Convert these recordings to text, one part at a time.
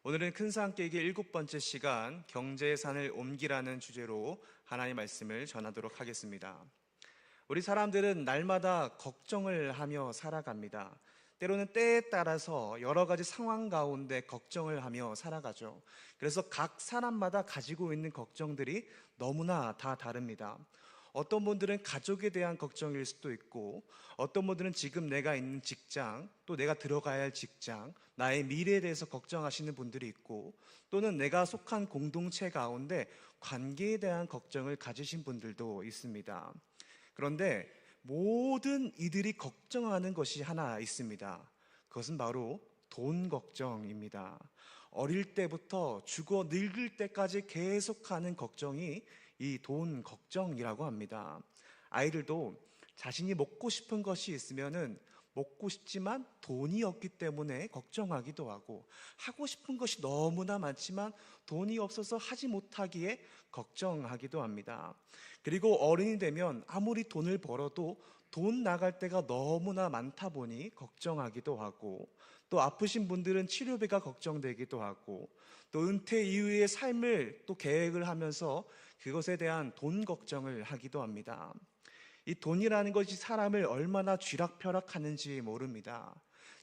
오늘은 큰사함께기 7번째 시간 경제의 산을 옮기라는 주제로 하나님의 말씀을 전하도록 하겠습니다. 우리 사람들은 날마다 걱정을 하며 살아갑니다. 때로는 때에 따라서 여러 가지 상황 가운데 걱정을 하며 살아가죠. 그래서 각 사람마다 가지고 있는 걱정들이 너무나 다 다릅니다. 어떤 분들은 가족에 대한 걱정일 수도 있고, 어떤 분들은 지금 내가 있는 직장, 또 내가 들어가야 할 직장, 나의 미래에 대해서 걱정하시는 분들이 있고, 또는 내가 속한 공동체 가운데 관계에 대한 걱정을 가지신 분들도 있습니다. 그런데 모든 이들이 걱정하는 것이 하나 있습니다. 그것은 바로 돈 걱정입니다. 어릴 때부터 죽어 늙을 때까지 계속하는 걱정이 이 돈 걱정이라고 합니다. 아이들도 자신이 먹고 싶은 것이 있으면은 먹고 싶지만 돈이 없기 때문에 걱정하기도 하고, 하고 싶은 것이 너무나 많지만 돈이 없어서 하지 못하기에 걱정하기도 합니다. 그리고 어른이 되면 아무리 돈을 벌어도 돈 나갈 때가 너무나 많다 보니 걱정하기도 하고, 또 아프신 분들은 치료비가 걱정되기도 하고, 또 은퇴 이후의 삶을 또 계획을 하면서 그것에 대한 돈 걱정을 하기도 합니다. 이 돈이라는 것이 사람을 얼마나 쥐락펴락하는지 모릅니다.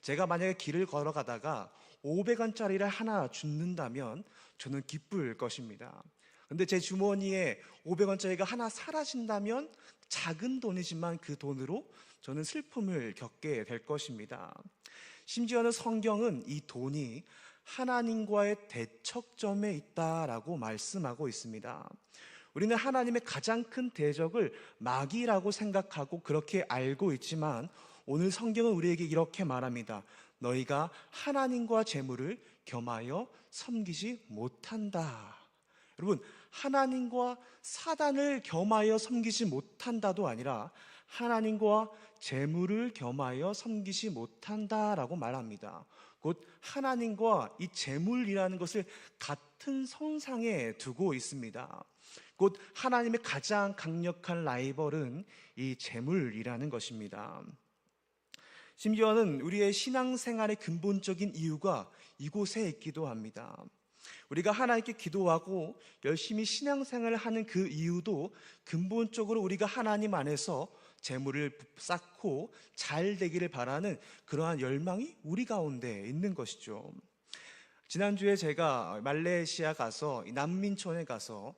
제가 만약에 길을 걸어가다가 500원짜리를 하나 줍는다면 저는 기쁠 것입니다. 근데 제 주머니에 500원짜리가 하나 사라진다면 작은 돈이지만 그 돈으로 저는 슬픔을 겪게 될 것입니다. 심지어는 성경은 이 돈이 하나님과의 대척점에 있다라고 말씀하고 있습니다. 우리는 하나님의 가장 큰 대적을 마귀라고 생각하고 그렇게 알고 있지만, 오늘 성경은 우리에게 이렇게 말합니다. 너희가 하나님과 재물을 겸하여 섬기지 못한다. 여러분, 하나님과 사단을 겸하여 섬기지 못한다도 아니라 하나님과 재물을 겸하여 섬기지 못한다라고 말합니다. 곧 하나님과 이 재물이라는 것을 같은 선상에 두고 있습니다. 곧 하나님의 가장 강력한 라이벌은 이 재물이라는 것입니다. 심지어는 우리의 신앙생활의 근본적인 이유가 이곳에 있기도 합니다. 우리가 하나님께 기도하고 열심히 신앙생활을 하는 그 이유도 근본적으로 우리가 하나님 안에서 재물을 쌓고 잘 되기를 바라는 그러한 열망이 우리 가운데 있는 것이죠. 지난주에 제가 말레이시아 가서 난민촌에 가서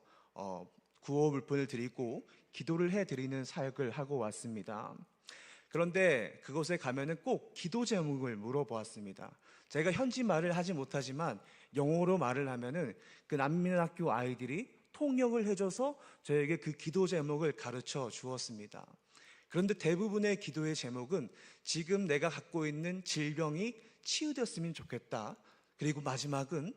구호물품을 드리고 기도를 해드리는 사역을 하고 왔습니다. 그런데 그곳에 가면은 꼭 기도 제목을 물어보았습니다. 제가 현지 말을 하지 못하지만 영어로 말을 하면은 그 난민학교 아이들이 통역을 해줘서 저에게 그 기도 제목을 가르쳐 주었습니다. 그런데 대부분의 기도의 제목은 지금 내가 갖고 있는 질병이 치유되었으면 좋겠다. 그리고 마지막은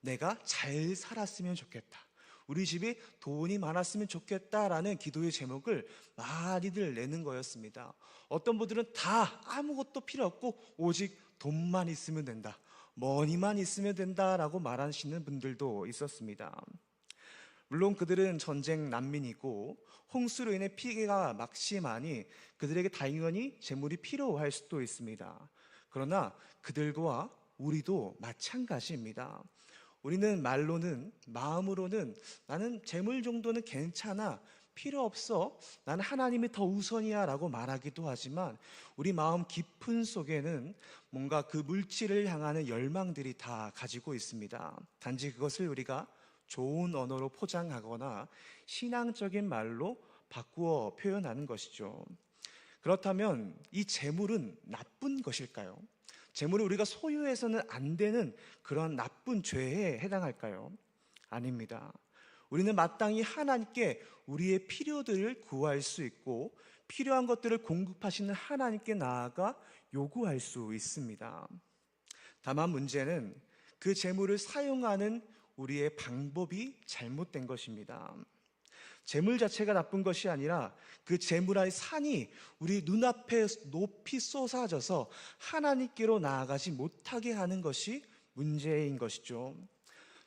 내가 잘 살았으면 좋겠다. 우리 집이 돈이 많았으면 좋겠다라는 기도의 제목을 많이들 내는 거였습니다. 어떤 분들은 다 아무것도 필요 없고 오직 돈만 있으면 된다, 머니만 있으면 된다라고 말하시는 분들도 있었습니다. 물론 그들은 전쟁 난민이고 홍수로 인해 피해가 막심하니 그들에게 당연히 재물이 필요할 수도 있습니다. 그러나 그들과 우리도 마찬가지입니다. 우리는 말로는, 마음으로는 나는 재물 정도는 괜찮아, 필요 없어, 나는 하나님이 더 우선이야 라고 말하기도 하지만 우리 마음 깊은 속에는 뭔가 그 물질을 향하는 열망들이 다 가지고 있습니다. 단지 그것을 우리가 좋은 언어로 포장하거나 신앙적인 말로 바꾸어 표현하는 것이죠. 그렇다면 이 재물은 나쁜 것일까요? 재물을 우리가 소유해서는 안 되는 그런 나쁜 죄에 해당할까요? 아닙니다. 우리는 마땅히 하나님께 우리의 필요들을 구할 수 있고 필요한 것들을 공급하시는 하나님께 나아가 요구할 수 있습니다. 다만 문제는 그 재물을 사용하는 우리의 방법이 잘못된 것입니다. 재물 자체가 나쁜 것이 아니라 그 재물의 산이 우리 눈앞에 높이 쏟아져서 하나님께로 나아가지 못하게 하는 것이 문제인 것이죠.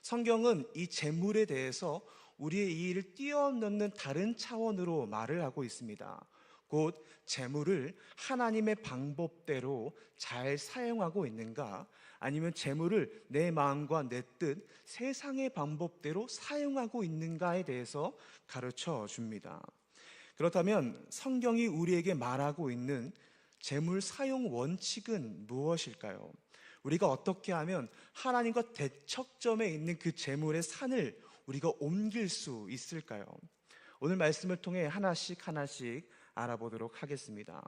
성경은 이 재물에 대해서 우리의 이해를 뛰어넘는 다른 차원으로 말을 하고 있습니다. 곧 재물을 하나님의 방법대로 잘 사용하고 있는가, 아니면 재물을 내 마음과 내 뜻, 세상의 방법대로 사용하고 있는가에 대해서 가르쳐 줍니다. 그렇다면 성경이 우리에게 말하고 있는 재물 사용 원칙은 무엇일까요? 우리가 어떻게 하면 하나님과 대척점에 있는 그 재물의 산을 우리가 옮길 수 있을까요? 오늘 말씀을 통해 하나씩 알아보도록 하겠습니다.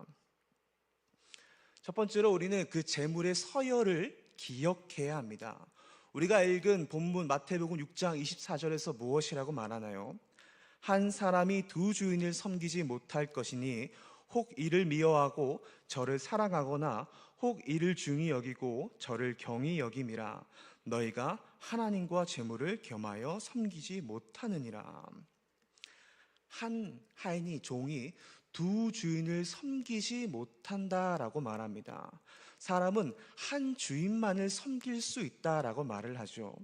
첫 번째로 우리는 그 재물의 서열을 기억해야 합니다. 우리가 읽은 본문 마태복음 6장 24절에서 무엇이라고 말하나요? 한 사람이 두 주인을 섬기지 못할 것이니 혹 이를 미워하고 저를 사랑하거나 혹 이를 중히 여기고 저를 경히 여김이라. 너희가 하나님과 재물을 겸하여 섬기지 못하느니라. 한 하인이 종이 두 주인을 섬기지 못한다라고 말합니다. 사람은 한 주인만을 섬길 수 있다라고 말을 하죠.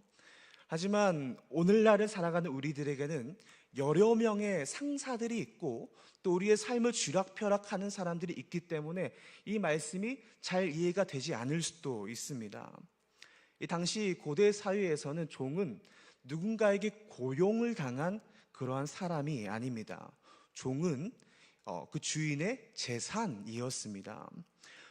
하지만 오늘날을 살아가는 우리들에게는 여러 명의 상사들이 있고 또 우리의 삶을 쥐락펴락하는 사람들이 있기 때문에 이 말씀이 잘 이해가 되지 않을 수도 있습니다. 이 당시 고대 사회에서는 종은 누군가에게 고용을 당한 그러한 사람이 아닙니다. 종은 그 주인의 재산이었습니다.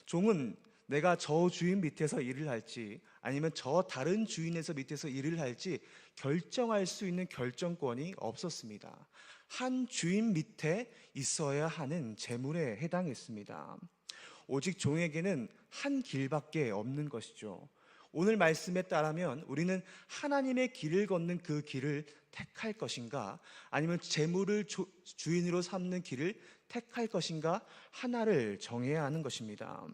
종은 내가 저 주인 밑에서 일을 할지 아니면 저 다른 주인에서 밑에서 일을 할지 결정할 수 있는 결정권이 없었습니다. 한 주인 밑에 있어야 하는 재물에 해당했습니다. 오직 종에게는 한 길밖에 없는 것이죠. 오늘 말씀에 따르면 우리는 하나님의 길을 걷는 그 길을 택할 것인가 아니면 재물을 주인으로 삼는 길을 택할 것인가 하나를 정해야 하는 것입니다.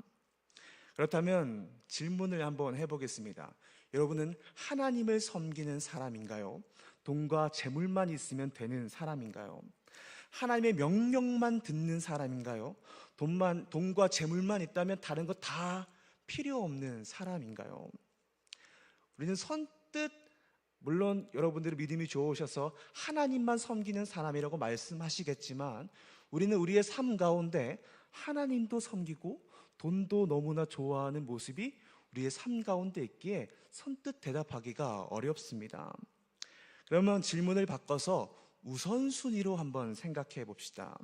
그렇다면 질문을 한번 해보겠습니다. 여러분은 하나님을 섬기는 사람인가요? 돈과 재물만 있으면 되는 사람인가요? 하나님의 명령만 듣는 사람인가요? 돈과 재물만 있다면 다른 거 다 필요 없는 사람인가요? 우리는 선뜻 물론 여러분들의 믿음이 좋으셔서 하나님만 섬기는 사람이라고 말씀하시겠지만 우리는 우리의 삶 가운데 하나님도 섬기고 돈도 너무나 좋아하는 모습이 우리의 삶 가운데 있기에 선뜻 대답하기가 어렵습니다. 그러면 질문을 바꿔서 우선순위로 한번 생각해 봅시다.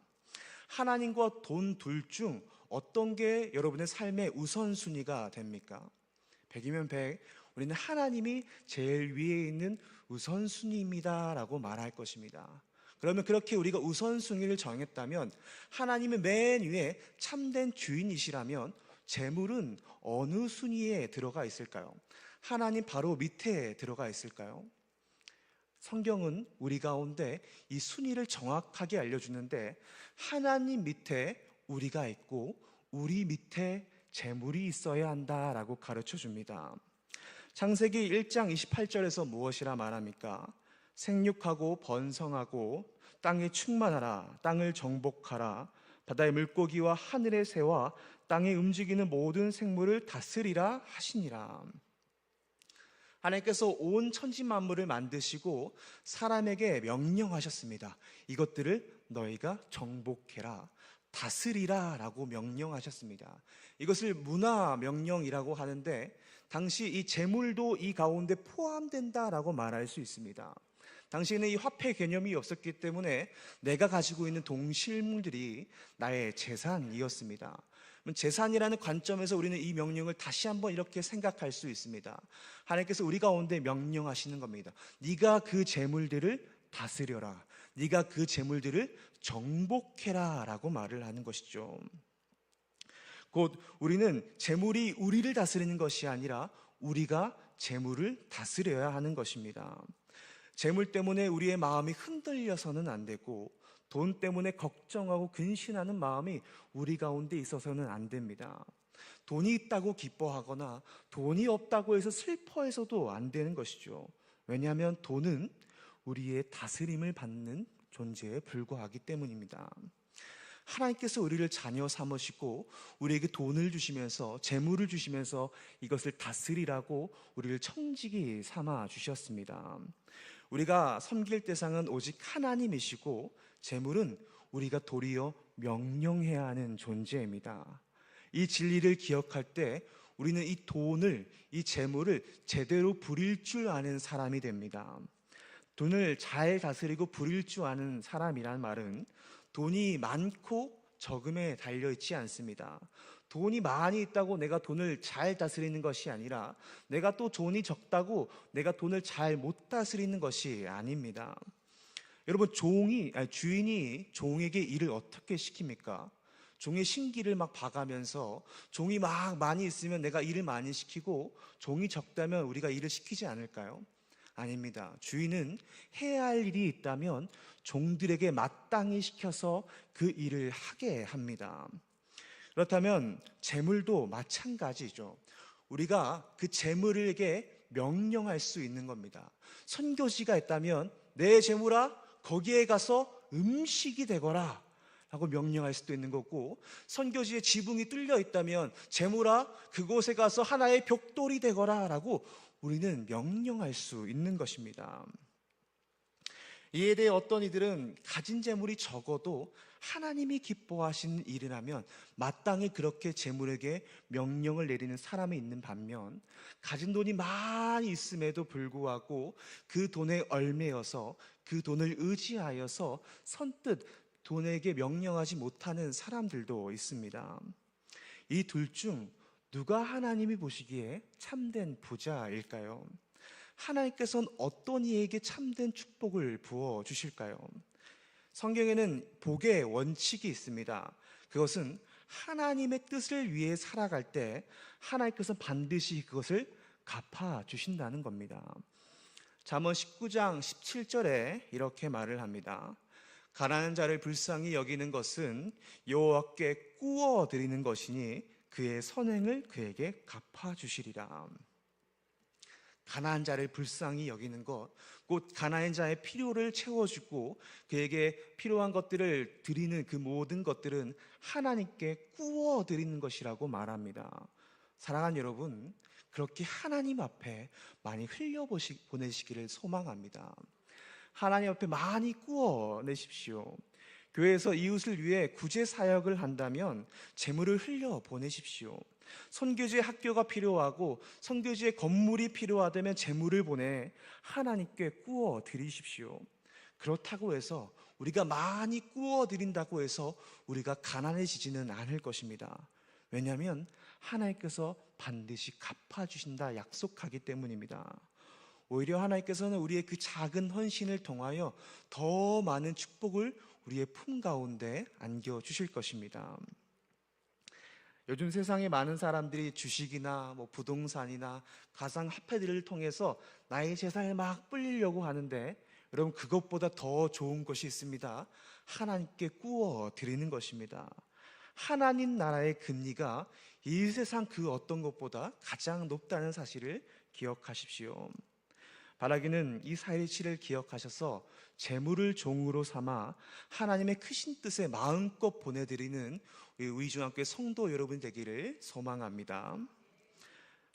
하나님과 돈 둘 중 어떤 게 여러분의 삶의 우선순위가 됩니까? 100이면 100, 우리는 하나님이 제일 위에 있는 우선순위입니다 라고 말할 것입니다. 그러면 그렇게 우리가 우선순위를 정했다면 하나님의 맨 위에 참된 주인이시라면 재물은 어느 순위에 들어가 있을까요? 하나님 바로 밑에 들어가 있을까요? 성경은 우리 가운데 이 순위를 정확하게 알려주는데 하나님 밑에 우리가 있고 우리 밑에 재물이 있어야 한다라고 가르쳐 줍니다. 창세기 1장 28절에서 무엇이라 말합니까? 생육하고 번성하고 땅에 충만하라. 땅을 정복하라. 바다의 물고기와 하늘의 새와 땅에 움직이는 모든 생물을 다스리라 하시니라. 하나님께서 온 천지 만물을 만드시고 사람에게 명령하셨습니다. 이것들을 너희가 정복해라, 다스리라 라고 명령하셨습니다. 이것을 문화 명령이라고 하는데 당시 이 재물도 이 가운데 포함된다라고 말할 수 있습니다. 당시에는 이 화폐 개념이 없었기 때문에 내가 가지고 있는 동실물들이 나의 재산이었습니다. 재산이라는 관점에서 우리는 이 명령을 다시 한번 이렇게 생각할 수 있습니다. 하나님께서 우리 가운데 명령하시는 겁니다. 네가 그 재물들을 다스려라. 네가 그 재물들을 정복해라 라고 말을 하는 것이죠. 곧 우리는 재물이 우리를 다스리는 것이 아니라 우리가 재물을 다스려야 하는 것입니다. 재물 때문에 우리의 마음이 흔들려서는 안 되고 돈 때문에 걱정하고 근심하는 마음이 우리 가운데 있어서는 안 됩니다. 돈이 있다고 기뻐하거나 돈이 없다고 해서 슬퍼해서도 안 되는 것이죠. 왜냐하면 돈은 우리의 다스림을 받는 존재에 불과하기 때문입니다. 하나님께서 우리를 자녀 삼으시고 우리에게 돈을 주시면서 재물을 주시면서 이것을 다스리라고 우리를 청지기 삼아 주셨습니다. 우리가 섬길 대상은 오직 하나님이시고 재물은 우리가 도리어 명령해야 하는 존재입니다. 이 진리를 기억할 때 우리는 이 돈을, 이 재물을 제대로 부릴 줄 아는 사람이 됩니다. 돈을 잘 다스리고 부릴 줄 아는 사람이란 말은 돈이 많고 적음에 달려있지 않습니다. 돈이 많이 있다고 내가 돈을 잘 다스리는 것이 아니라 내가 또 돈이 적다고 내가 돈을 잘 못 다스리는 것이 아닙니다. 여러분, 주인이 종에게 일을 어떻게 시킵니까? 종의 신기를 막 봐가면서 종이 막 많이 있으면 내가 일을 많이 시키고 종이 적다면 우리가 일을 시키지 않을까요? 아닙니다. 주인은 해야 할 일이 있다면 종들에게 마땅히 시켜서 그 일을 하게 합니다. 그렇다면 재물도 마찬가지죠. 우리가 그 재물에게 명령할 수 있는 겁니다. 선교지가 있다면 내 재물아 거기에 가서 음식이 되거라 라고 명령할 수도 있는 거고, 선교지에 지붕이 뚫려 있다면 재물아 그곳에 가서 하나의 벽돌이 되거라 라고 우리는 명령할 수 있는 것입니다. 이에 대해 어떤 이들은 가진 재물이 적어도 하나님이 기뻐하시는 일이라면 마땅히 그렇게 재물에게 명령을 내리는 사람이 있는 반면, 가진 돈이 많이 있음에도 불구하고 그 돈에 얽매여서 그 돈을 의지하여서 선뜻 돈에게 명령하지 못하는 사람들도 있습니다. 이 둘 중 누가 하나님이 보시기에 참된 부자일까요? 하나님께서는 어떤 이에게 참된 축복을 부어 주실까요? 성경에는 복의 원칙이 있습니다. 그것은 하나님의 뜻을 위해 살아갈 때 하나님께서 반드시 그것을 갚아 주신다는 겁니다. 잠언 19장 17절에 이렇게 말을 합니다. 가난한 자를 불쌍히 여기는 것은 여호와께 꾸어 드리는 것이니 그의 선행을 그에게 갚아 주시리라. 가난한 자를 불쌍히 여기는 것, 곧 가난한 자의 필요를 채워주고 그에게 필요한 것들을 드리는 그 모든 것들은 하나님께 꾸어 드리는 것이라고 말합니다. 사랑하는 여러분, 그렇게 하나님 앞에 많이 흘려보내시기를 소망합니다. 하나님 앞에 많이 꾸어 내십시오. 교회에서 이웃을 위해 구제 사역을 한다면 재물을 흘려 보내십시오. 선교지의 학교가 필요하고 선교지의 건물이 필요하다면 재물을 보내 하나님께 꾸어 드리십시오. 그렇다고 해서 우리가 많이 꾸어 드린다고 해서 우리가 가난해지지는 않을 것입니다. 왜냐하면 하나님께서 반드시 갚아주신다 약속하기 때문입니다. 오히려 하나님께서는 우리의 그 작은 헌신을 통하여 더 많은 축복을 우리의 품 가운데 안겨주실 것입니다. 요즘 세상에 많은 사람들이 주식이나 부동산이나 가상화폐들을 통해서 나의 재산을 막 불리려고 하는데, 여러분, 그것보다 더 좋은 것이 있습니다. 하나님께 꾸어 드리는 것입니다. 하나님 나라의 금리가 이 세상 그 어떤 것보다 가장 높다는 사실을 기억하십시오. 바라기는 이 4.17을 기억하셔서 재물을 종으로 삼아 하나님의 크신 뜻에 마음껏 보내드리는 우리 우이중학교의 성도 여러분 되기를 소망합니다.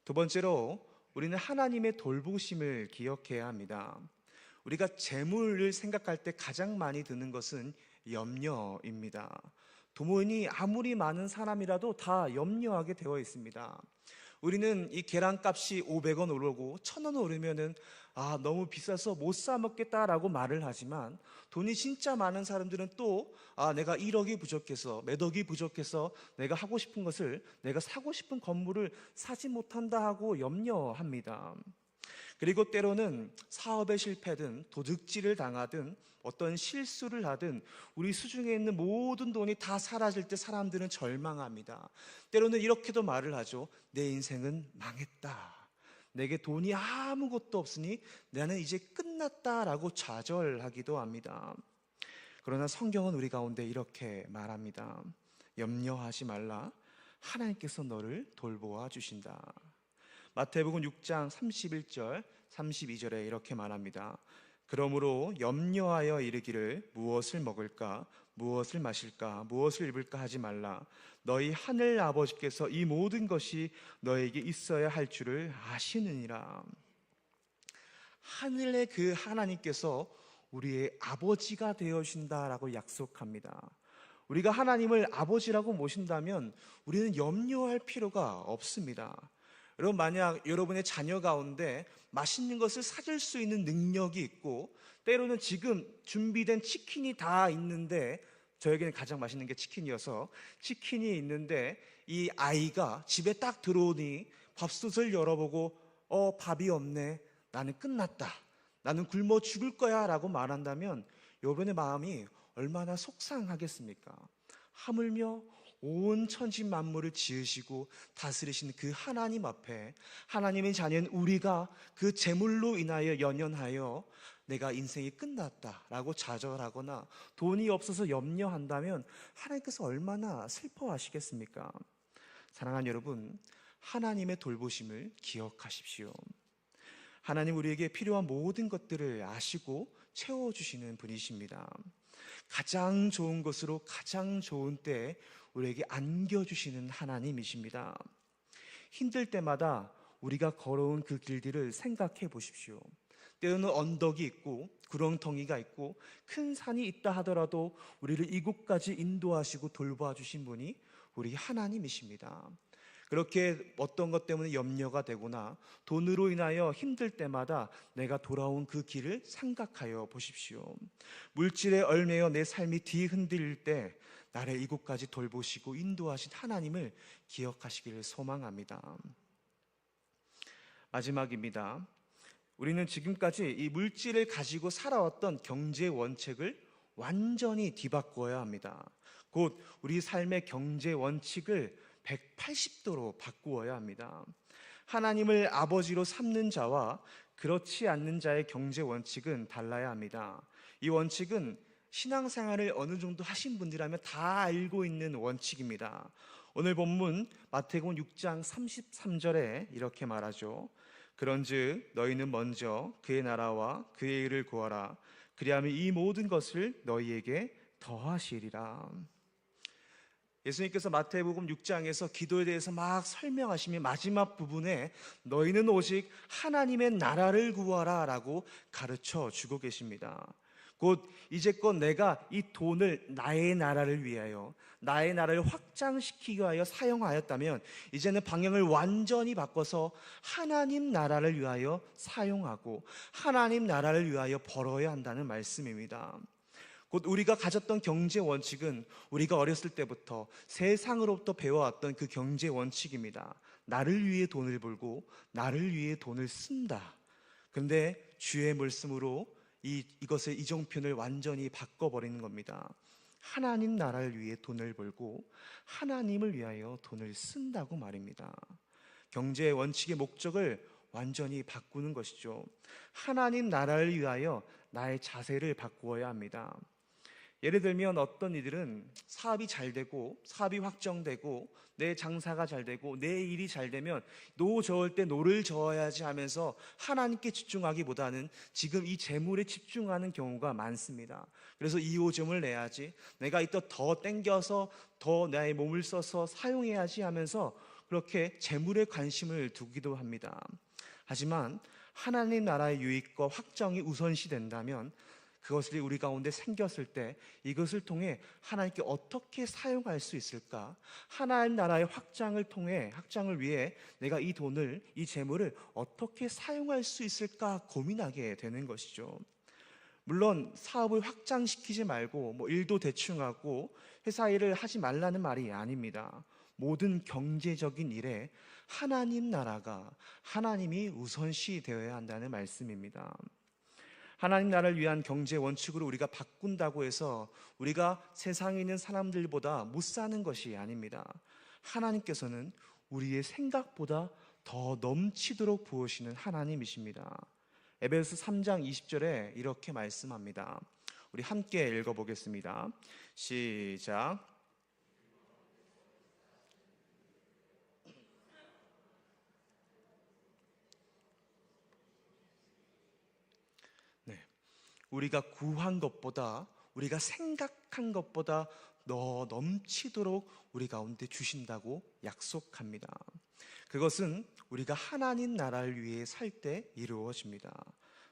두 번째로, 우리는 하나님의 돌보심을 기억해야 합니다. 우리가 재물을 생각할 때 가장 많이 드는 것은 염려입니다. 돈이 아무리 많은 사람이라도 다 염려하게 되어 있습니다. 우리는 이 계란값이 500원 오르고 1000원 오르면은 너무 비싸서 못 사 먹겠다라고 말을 하지만, 돈이 진짜 많은 사람들은 또 내가 1억이 부족해서, 몇 억이 부족해서 내가 하고 싶은 것을, 내가 사고 싶은 건물을 사지 못한다 하고 염려합니다. 그리고 때로는 사업에 실패든 도둑질을 당하든 어떤 실수를 하든 우리 수중에 있는 모든 돈이 다 사라질 때 사람들은 절망합니다. 때로는 이렇게도 말을 하죠. 내 인생은 망했다. 내게 돈이 아무것도 없으니 나는 이제 끝났다라고 좌절하기도 합니다. 그러나 성경은 우리 가운데 이렇게 말합니다. 염려하지 말라. 하나님께서 너를 돌보아 주신다. 마태복음 6장 31절 32절에 이렇게 말합니다. 그러므로 염려하여 이르기를 무엇을 먹을까, 무엇을 마실까, 무엇을 입을까 하지 말라. 너희 하늘 아버지께서 이 모든 것이 너에게 있어야 할 줄을 아시느니라. 하늘의 그 하나님께서 우리의 아버지가 되어주신다라고 약속합니다. 우리가 하나님을 아버지라고 모신다면 우리는 염려할 필요가 없습니다. 여러분, 만약 여러분의 자녀 가운데 맛있는 것을 사줄 수 있는 능력이 있고, 때로는 지금 준비된 치킨이 다 있는데, 저에게는 가장 맛있는 게 치킨이어서 치킨이 있는데, 이 아이가 집에 딱 들어오니 밥솥을 열어보고 밥이 없네, 나는 끝났다, 나는 굶어 죽을 거야 라고 말한다면 여러분의 마음이 얼마나 속상하겠습니까? 하물며 온 천지 만물을 지으시고 다스리신 그 하나님 앞에 하나님의 자녀인 우리가 그 재물로 인하여 연연하여 내가 인생이 끝났다라고 좌절하거나 돈이 없어서 염려한다면 하나님께서 얼마나 슬퍼하시겠습니까? 사랑하는 여러분, 하나님의 돌보심을 기억하십시오. 하나님 우리에게 필요한 모든 것들을 아시고 채워주시는 분이십니다. 가장 좋은 것으로 가장 좋은 때에 우리에게 안겨주시는 하나님이십니다. 힘들 때마다 우리가 걸어온 그 길들을 생각해 보십시오. 때로는 언덕이 있고 구렁텅이가 있고 큰 산이 있다 하더라도 우리를 이곳까지 인도하시고 돌봐주신 분이 우리 하나님이십니다. 그렇게 어떤 것 때문에 염려가 되거나 돈으로 인하여 힘들 때마다 내가 돌아온 그 길을 생각하여 보십시오. 물질에 얽매여 내 삶이 뒤흔들릴 때 나를 이곳까지 돌보시고 인도하신 하나님을 기억하시기를 소망합니다. 마지막입니다. 우리는 지금까지 이 물질을 가지고 살아왔던 경제 원칙을 완전히 뒤바꾸어야 합니다. 곧 우리 삶의 경제 원칙을 180도로 바꾸어야 합니다. 하나님을 아버지로 삼는 자와 그렇지 않는 자의 경제 원칙은 달라야 합니다. 이 원칙은 신앙생활을 어느 정도 하신 분들이라면 다 알고 있는 원칙입니다. 오늘 본문 마태복음 6장 33절에 이렇게 말하죠. 그런즉 너희는 먼저 그의 나라와 그의 의를 구하라. 그리하면 이 모든 것을 너희에게 더하시리라. 예수님께서 마태복음 6장에서 기도에 대해서 막 설명하시며 마지막 부분에 너희는 오직 하나님의 나라를 구하라 라고 가르쳐 주고 계십니다. 곧 이제껏 내가 이 돈을 나의 나라를 위하여 나의 나라를 확장시키기 위하여 사용하였다면 이제는 방향을 완전히 바꿔서 하나님 나라를 위하여 사용하고 하나님 나라를 위하여 벌어야 한다는 말씀입니다. 곧 우리가 가졌던 경제 원칙은 우리가 어렸을 때부터 세상으로부터 배워왔던 그 경제 원칙입니다. 나를 위해 돈을 벌고 나를 위해 돈을 쓴다. 그런데 주의 말씀으로 이것의 이정표를 완전히 바꿔버리는 겁니다. 하나님 나라를 위해 돈을 벌고 하나님을 위하여 돈을 쓴다고 말입니다. 경제의 원칙의 목적을 완전히 바꾸는 것이죠. 하나님 나라를 위하여 나의 자세를 바꾸어야 합니다. 예를 들면 어떤 이들은 사업이 잘 되고 사업이 확정되고 내 장사가 잘 되고 내 일이 잘 되면 노 저을 때 노를 저어야지 하면서 하나님께 집중하기보다는 지금 이 재물에 집중하는 경우가 많습니다. 그래서 2호점을 내야지, 내가 이또 더 땡겨서 더 나의 몸을 써서 사용해야지 하면서 그렇게 재물에 관심을 두기도 합니다. 하지만 하나님 나라의 유익과 확정이 우선시 된다면 그것이 우리 가운데 생겼을 때 이것을 통해 하나님께 어떻게 사용할 수 있을까? 하나님 나라의 확장을 위해 내가 이 돈을, 이 재물을 어떻게 사용할 수 있을까 고민하게 되는 것이죠. 물론 사업을 확장시키지 말고 일도 대충 하고 회사 일을 하지 말라는 말이 아닙니다. 모든 경제적인 일에 하나님 나라가, 하나님이 우선시 되어야 한다는 말씀입니다. 하나님 나라를 위한 경제 원칙으로 우리가 바꾼다고 해서 우리가 세상에 있는 사람들보다 못 사는 것이 아닙니다. 하나님께서는 우리의 생각보다 더 넘치도록 부으시는 하나님이십니다. 에베소서 3장 20절에 이렇게 말씀합니다. 우리 함께 읽어보겠습니다. 시작. 우리가 구한 것보다, 우리가 생각한 것보다 더 넘치도록 우리 가운데 주신다고 약속합니다. 그것은 우리가 하나님 나라를 위해 살 때 이루어집니다.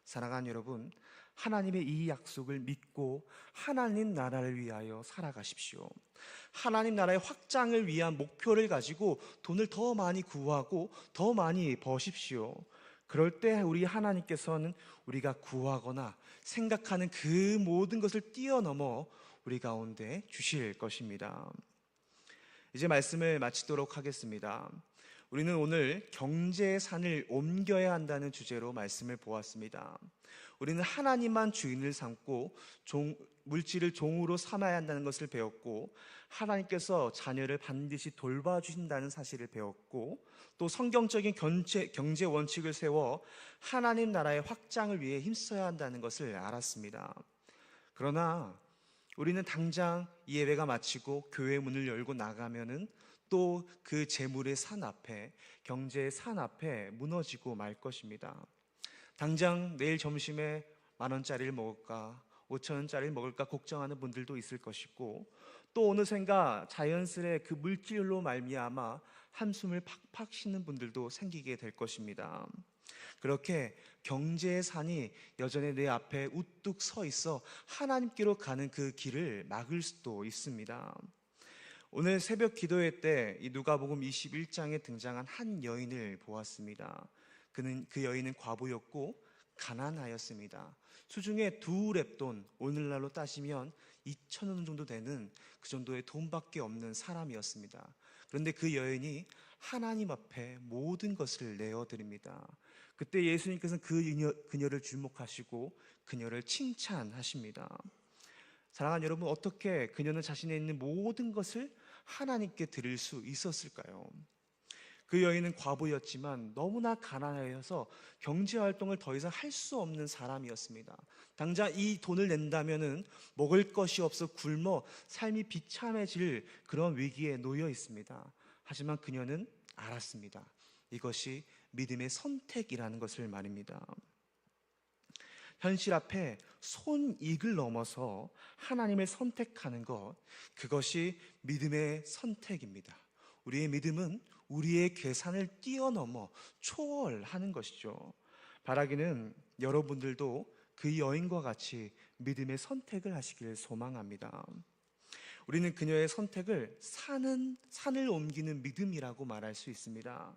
사랑하는 여러분, 하나님의 이 약속을 믿고 하나님 나라를 위하여 살아가십시오. 하나님 나라의 확장을 위한 목표를 가지고 돈을 더 많이 구하고 더 많이 버십시오. 그럴 때 우리 하나님께서는 우리가 구하거나 생각하는 그 모든 것을 뛰어넘어 우리 가운데 주실 것입니다. 이제 말씀을 마치도록 하겠습니다. 우리는 오늘 경제의 산을 옮겨야 한다는 주제로 말씀을 보았습니다. 우리는 하나님만 주인을 삼고 물질을 종으로 삼아야 한다는 것을 배웠고, 하나님께서 자녀를 반드시 돌봐주신다는 사실을 배웠고, 또 성경적인 경제 원칙을 세워 하나님 나라의 확장을 위해 힘써야 한다는 것을 알았습니다. 그러나 우리는 당장 이 예배가 마치고 교회 문을 열고 나가면은 또 그 재물의 산 앞에, 경제의 산 앞에 무너지고 말 것입니다. 당장 내일 점심에 10,000원짜리를 먹을까 5,000원짜리를 먹을까 걱정하는 분들도 있을 것이고, 또 어느샌가 자연스레 그 물질로 말미암아 한숨을 팍팍 쉬는 분들도 생기게 될 것입니다. 그렇게 경제의 산이 여전히 내 앞에 우뚝 서 있어 하나님께로 가는 그 길을 막을 수도 있습니다. 오늘 새벽 기도회 때 이 누가복음 21장에 등장한 한 여인을 보았습니다. 그 여인은 과부였고 가난하였습니다. 수중에 2렙돈, 오늘날로 따지면 2,000원 정도 되는 그 정도의 돈밖에 없는 사람이었습니다. 그런데 그 여인이 하나님 앞에 모든 것을 내어드립니다. 그때 예수님께서는 그녀를 주목하시고 그녀를 칭찬하십니다. 사랑하는 여러분, 어떻게 그녀는 자신에 있는 모든 것을 하나님께 드릴 수 있었을까요? 그 여인은 과부였지만 너무나 가난하여서 경제활동을 더 이상 할 수 없는 사람이었습니다. 당장 이 돈을 낸다면은 먹을 것이 없어 굶어 삶이 비참해질 그런 위기에 놓여 있습니다. 하지만 그녀는 알았습니다. 이것이 믿음의 선택이라는 것을 말입니다. 현실 앞에 손익을 넘어서 하나님을 선택하는 것, 그것이 믿음의 선택입니다. 우리의 믿음은 우리의 계산을 뛰어넘어 초월하는 것이죠. 바라기는 여러분들도 그 여인과 같이 믿음의 선택을 하시길 소망합니다. 우리는 그녀의 선택을 산을 옮기는 믿음이라고 말할 수 있습니다.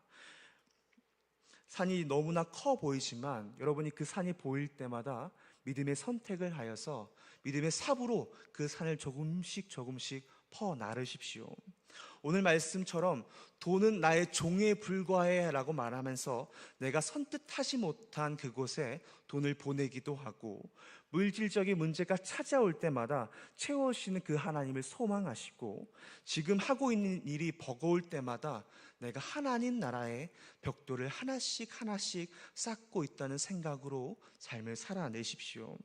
산이 너무나 커 보이지만 여러분이 그 산이 보일 때마다 믿음의 선택을 하여서 믿음의 삽으로 그 산을 조금씩 퍼 나르십시오. 오늘 말씀처럼 돈은 나의 종에 불과해 라고 말하면서 내가 선뜻하지 못한 그곳에 돈을 보내기도 하고, 물질적인 문제가 찾아올 때마다 채워주시는 그 하나님을 소망하시고, 지금 하고 있는 일이 버거울 때마다 내가 하나님 나라의 벽돌을 하나씩 쌓고 있다는 생각으로 삶을 살아내십시오.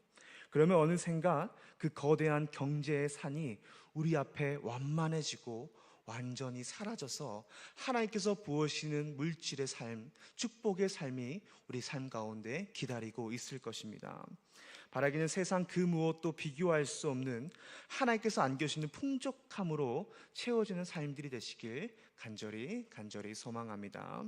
그러면 어느샌가 그 거대한 경제의 산이 우리 앞에 완만해지고 완전히 사라져서 하나님께서 부으시는 물질의 삶, 축복의 삶이 우리 삶 가운데 기다리고 있을 것입니다. 바라기는 세상 그 무엇도 비교할 수 없는 하나님께서 안겨주시는 풍족함으로 채워지는 삶들이 되시길 간절히 소망합니다.